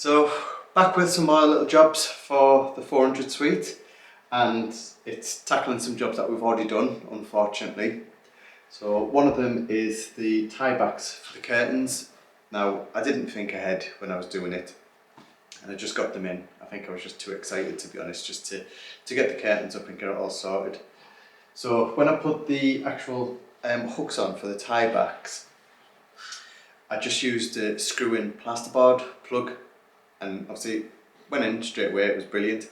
So back with some more little jobs for the 400 suite, and it's tackling some jobs that we've already done, unfortunately. So one of them is the tie backs for the curtains. Now, I didn't think ahead when I was doing it, and I just got them in. I think I was just too excited, to be honest, just to get the curtains up and get it all sorted. So when I put the actual hooks on for the tie backs, I just used a screw-in plasterboard plug, and obviously went in straight away. It was brilliant.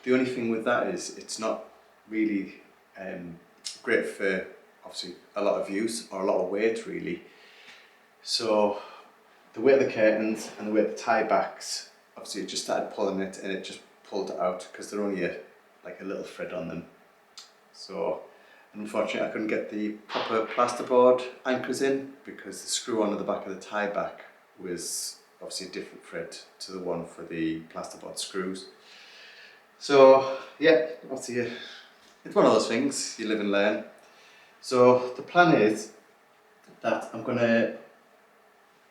The only thing with that is it's not really great for obviously a lot of use or a lot of weight really. So the weight of the curtains and the weight of the tie backs, obviously it just started pulling it, and it just pulled it out because they're only like a little thread on them. So unfortunately I couldn't get the proper plasterboard anchors in because the screw on at the back of the tie back was obviously a different thread to the one for the plasterboard screws. So yeah, obviously it's one of those things, you live and learn. So the plan is that I'm going to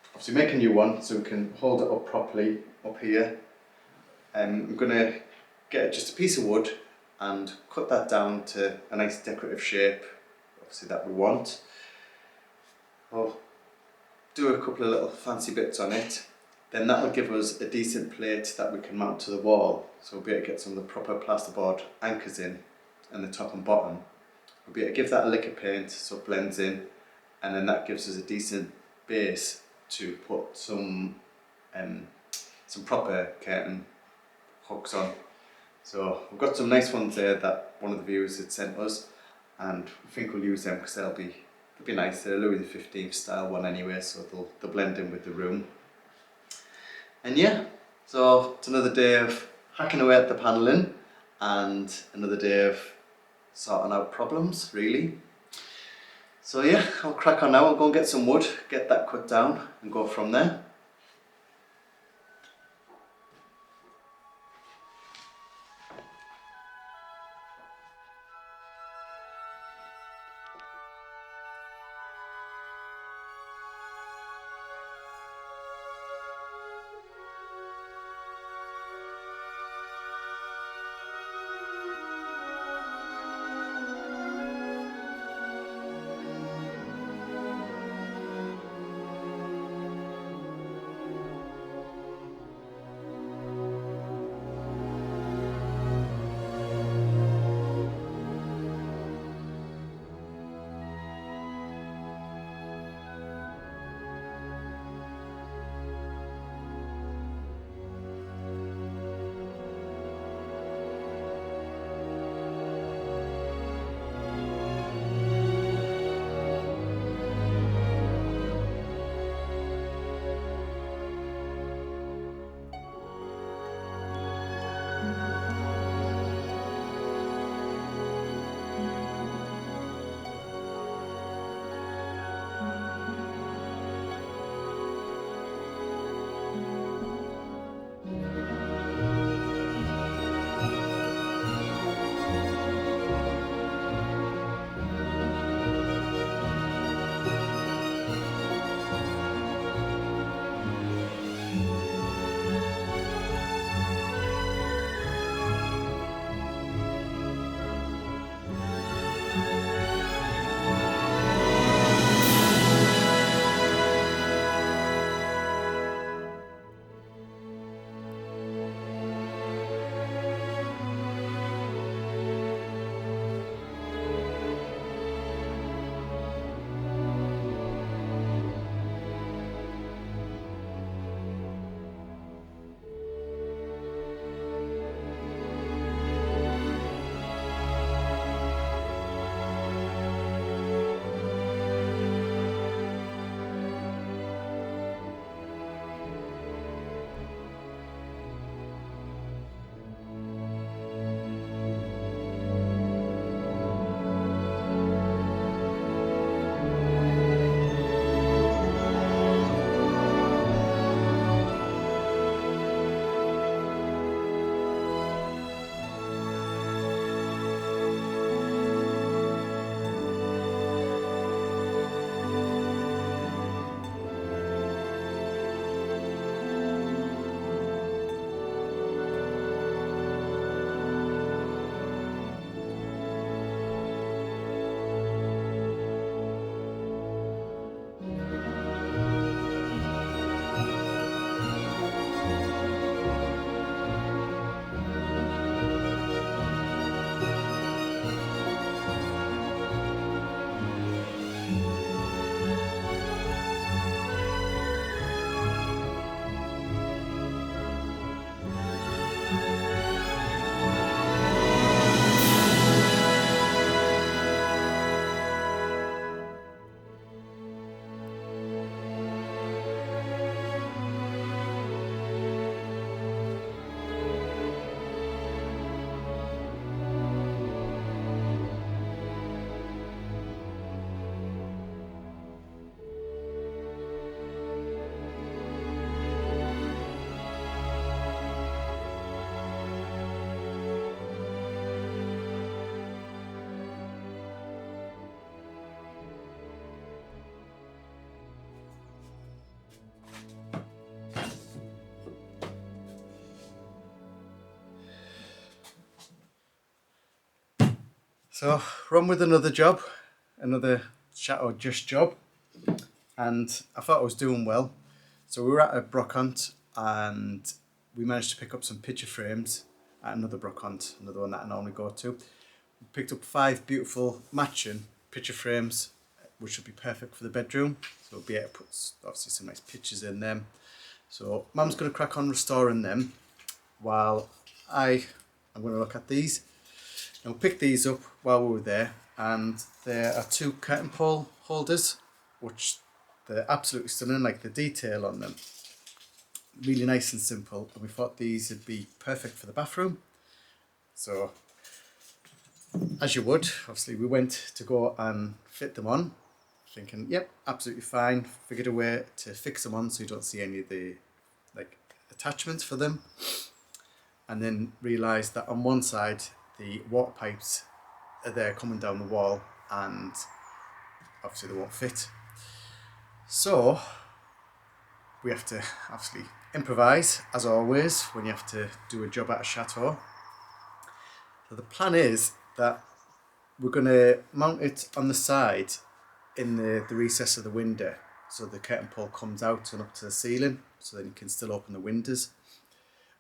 obviously make a new one so we can hold it up properly up here. I'm going to get just a piece of wood and cut that down to a nice decorative shape, obviously that we want. I'll do a couple of little fancy bits on it. Then that will give us a decent plate that we can mount to the wall. So we'll be able to get some of the proper plasterboard anchors in, and the top and bottom. We'll be able to give that a lick of paint so it blends in, and then that gives us a decent base to put some proper curtain hooks on. So we've got some nice ones there that one of the viewers had sent us, and I think we'll use them because they'll be nice. They're a Louis XV style one anyway, so they'll blend in with the room. And yeah, so it's another day of hacking away at the panelling and another day of sorting out problems, really. So yeah, I'll crack on now. I'll go and get some wood, get that cut down and go from there. So we're on with another job, another Chateau just job, and I thought I was doing well. So we were at a brocante and we managed to pick up some picture frames at another brocante, another one that I normally go to. We picked up 5 beautiful matching picture frames, which would be perfect for the bedroom. So we'll be able to put obviously some nice pictures in them. So Mum's going to crack on restoring them while I'm going to look at these. And we'll pick these up while we were there, and there are 2 curtain pole holders, which they're absolutely stunning, like the detail on them. Really nice and simple, and we thought these would be perfect for the bathroom. So, as you would, obviously we went to go and fit them on, thinking, yep, absolutely fine. Figured a way to fix them on so you don't see any of the attachments for them. And then realised that on one side the water pipes are there coming down the wall and obviously they won't fit. So we have to obviously improvise, as always, when you have to do a job at a chateau. So the plan is that we're going to mount it on the side in the recess of the window, so the curtain pole comes out and up to the ceiling, so then you can still open the windows.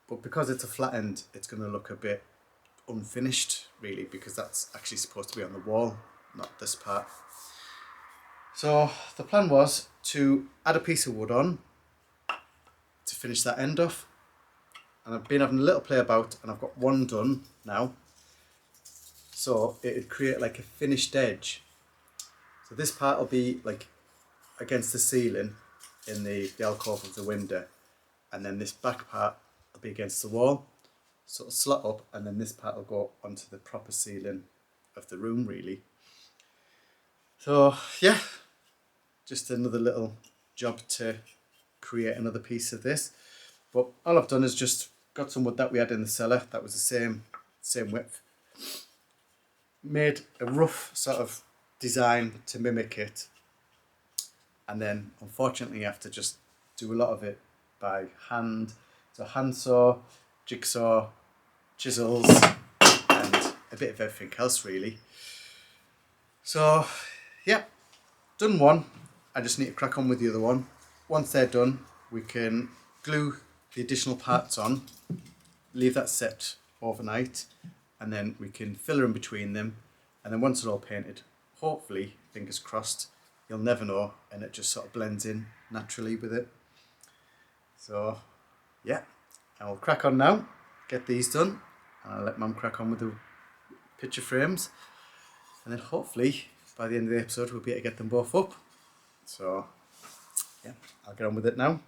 But because it's a flat end, it's going to look a bit unfinished, really, because that's actually supposed to be on the wall, not this part. So the plan was to add a piece of wood on to finish that end off, and I've been having a little play about, and I've got one done now. So it would create like a finished edge. So this part will be like against the ceiling in the alcove of the window, and then this back part will be against the wall. So it'll slot up, and then this part will go onto the proper ceiling of the room, really. So yeah, just another little job to create another piece of this. But all I've done is just got some wood that we had in the cellar that was the same width. Made a rough sort of design to mimic it, and then unfortunately you have to just do a lot of it by hand. So handsaw, jigsaw, chisels, and a bit of everything else, really. So yeah, done one. I just need to crack on with the other one. Once they're done, we can glue the additional parts on, leave that set overnight, and then we can filler in between them. And then once it's all painted, hopefully, fingers crossed, you'll never know, and it just sort of blends in naturally with it. So yeah, I'll crack on now, get these done, and I'll let Mum crack on with the picture frames, and then hopefully by the end of the episode we'll be able to get them both up. So yeah, I'll get on with it now.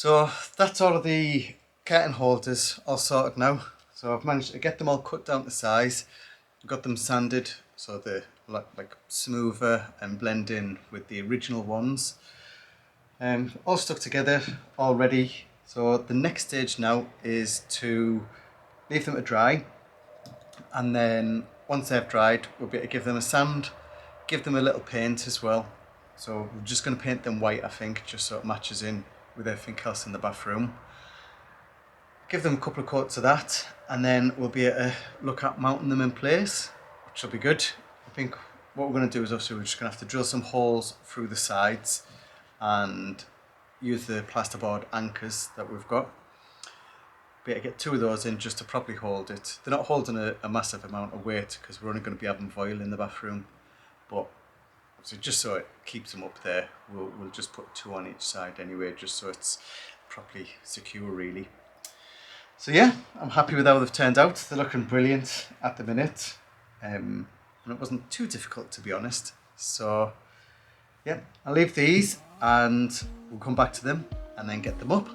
So that's all of the curtain holders all sorted now. So I've managed to get them all cut down to size. I've got them sanded so they're like smoother and blend in with the original ones. All stuck together, all ready. So the next stage now is to leave them to dry, and then once they've dried, we'll be able to give them a sand, give them a little paint as well. So we're just going to paint them white, I think, just so it matches in with everything else in the bathroom. Give them a couple of coats of that, and then we'll be able to look at mounting them in place, which will be good. I think what we're going to do is obviously we're just going to have to drill some holes through the sides and use the plasterboard anchors that we've got. Be able to get 2 of those in just to properly hold it. They're not holding a massive amount of weight because we're only going to be having foil in the bathroom, but obviously just so it keeps them up there, we'll just put 2 on each side anyway, just so it's properly secure really. So yeah, I'm happy with how they've turned out. They're looking brilliant at the minute, and it wasn't too difficult, to be honest. So yeah, I'll leave these and we'll come back to them and then get them up.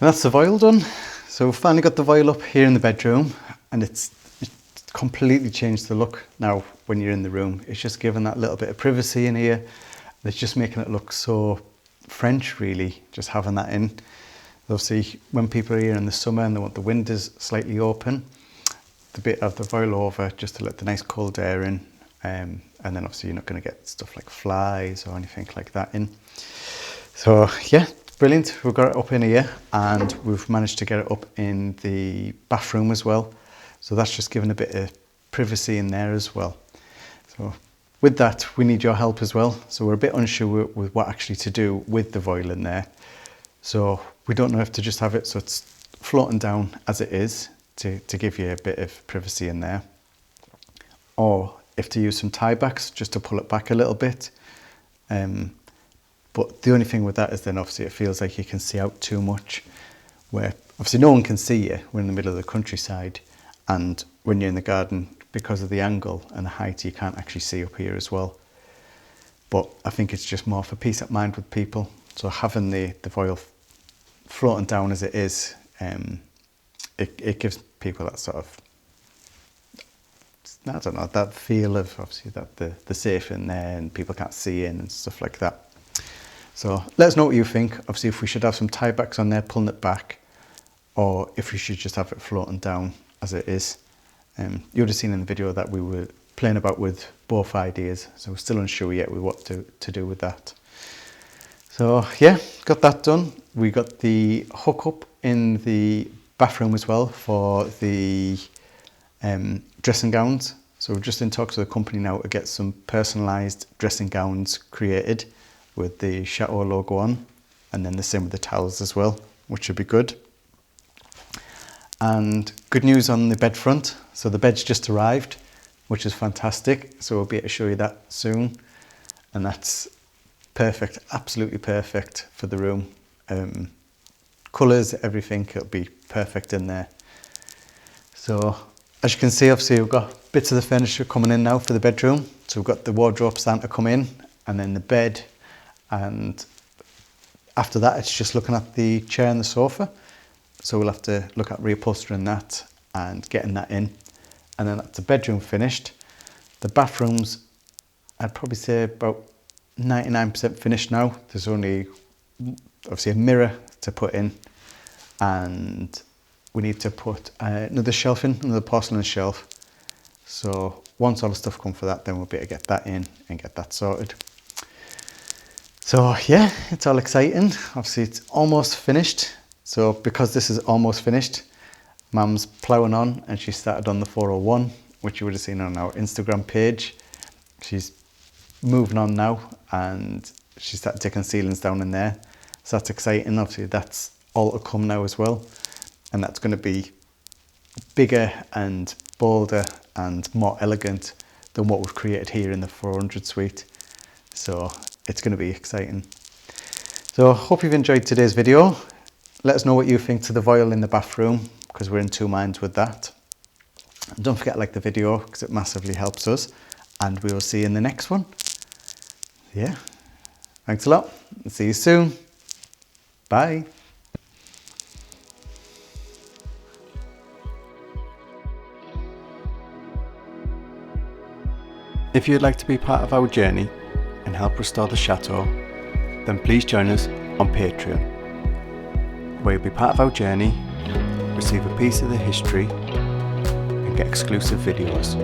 that's the voile done. So we've finally got the voile up here in the bedroom, and it's completely changed the look now when you're in the room. It's just given that little bit of privacy in here. It's just making it look so French, really, just having that in. Obviously, when people are here in the summer and they want the windows slightly open, the bit of the voile over just to let the nice cold air in. And then obviously you're not going to get stuff like flies or anything like that in. So yeah, brilliant. We've got it up in here, and we've managed to get it up in the bathroom as well. So that's just given a bit of privacy in there as well. So with that, we need your help as well. So we're a bit unsure with what actually to do with the voile in there. So we don't know if to just have it so it's floating down as it is to give you a bit of privacy in there, or if to use some tie backs just to pull it back a little bit. But the only thing with that is then obviously it feels like you can see out too much, where obviously no one can see you. We're in the middle of the countryside, and when you're in the garden, because of the angle and the height, you can't actually see up here as well. But I think it's just more for peace of mind with people. So having the voile floating down as it is, it gives people that sort of, I don't know, that feel of obviously that the safe in there and people can't see in and stuff like that. So let us know what you think. Obviously, if we should have some tie backs on there pulling it back, or if we should just have it floating down as it is. You would have seen in the video that we were playing about with both ideas, so we're still unsure yet with what to do with that. So yeah, got that done. We got the hook up in the bathroom as well for the dressing gowns. So we're just in talks with the company now to get some personalised dressing gowns created with the Chateau logo on, and then the same with the towels as well, which should be good. And good news on the bed front. So the bed's just arrived, which is fantastic. So we'll be able to show you that soon. And that's perfect, absolutely perfect for the room. Colours, everything, it'll be perfect in there. So as you can see, obviously we've got bits of the furniture coming in now for the bedroom. So we've got the wardrobe starting to come in, and then the bed. And after that, it's just looking at the chair and the sofa. So we'll have to look at reupholstering that and getting that in. And then that's the bedroom finished. The bathrooms, I'd probably say about 99% finished now. There's only obviously a mirror to put in, and we need to put another shelf in, another porcelain shelf. So once all the stuff comes for that, then we'll be able to get that in and get that sorted. So yeah, it's all exciting. Obviously it's almost finished. So because this is almost finished, Mum's ploughing on, and she started on the 401, which you would have seen on our Instagram page. She's moving on now, and she started taking ceilings down in there. So that's exciting. Obviously that's all to come now as well. And that's going to be bigger and bolder and more elegant than what we've created here in the 400 suite. So it's going to be exciting. So hope you've enjoyed today's video. Let us know what you think to the voile in the bathroom, because we're in two minds with that. And don't forget to like the video, because it massively helps us. And we will see you in the next one. Yeah, thanks a lot. See you soon. Bye. If you'd like to be part of our journey and help restore the chateau, then please join us on Patreon, where you'll be part of our journey, receive a piece of the history, and get exclusive videos.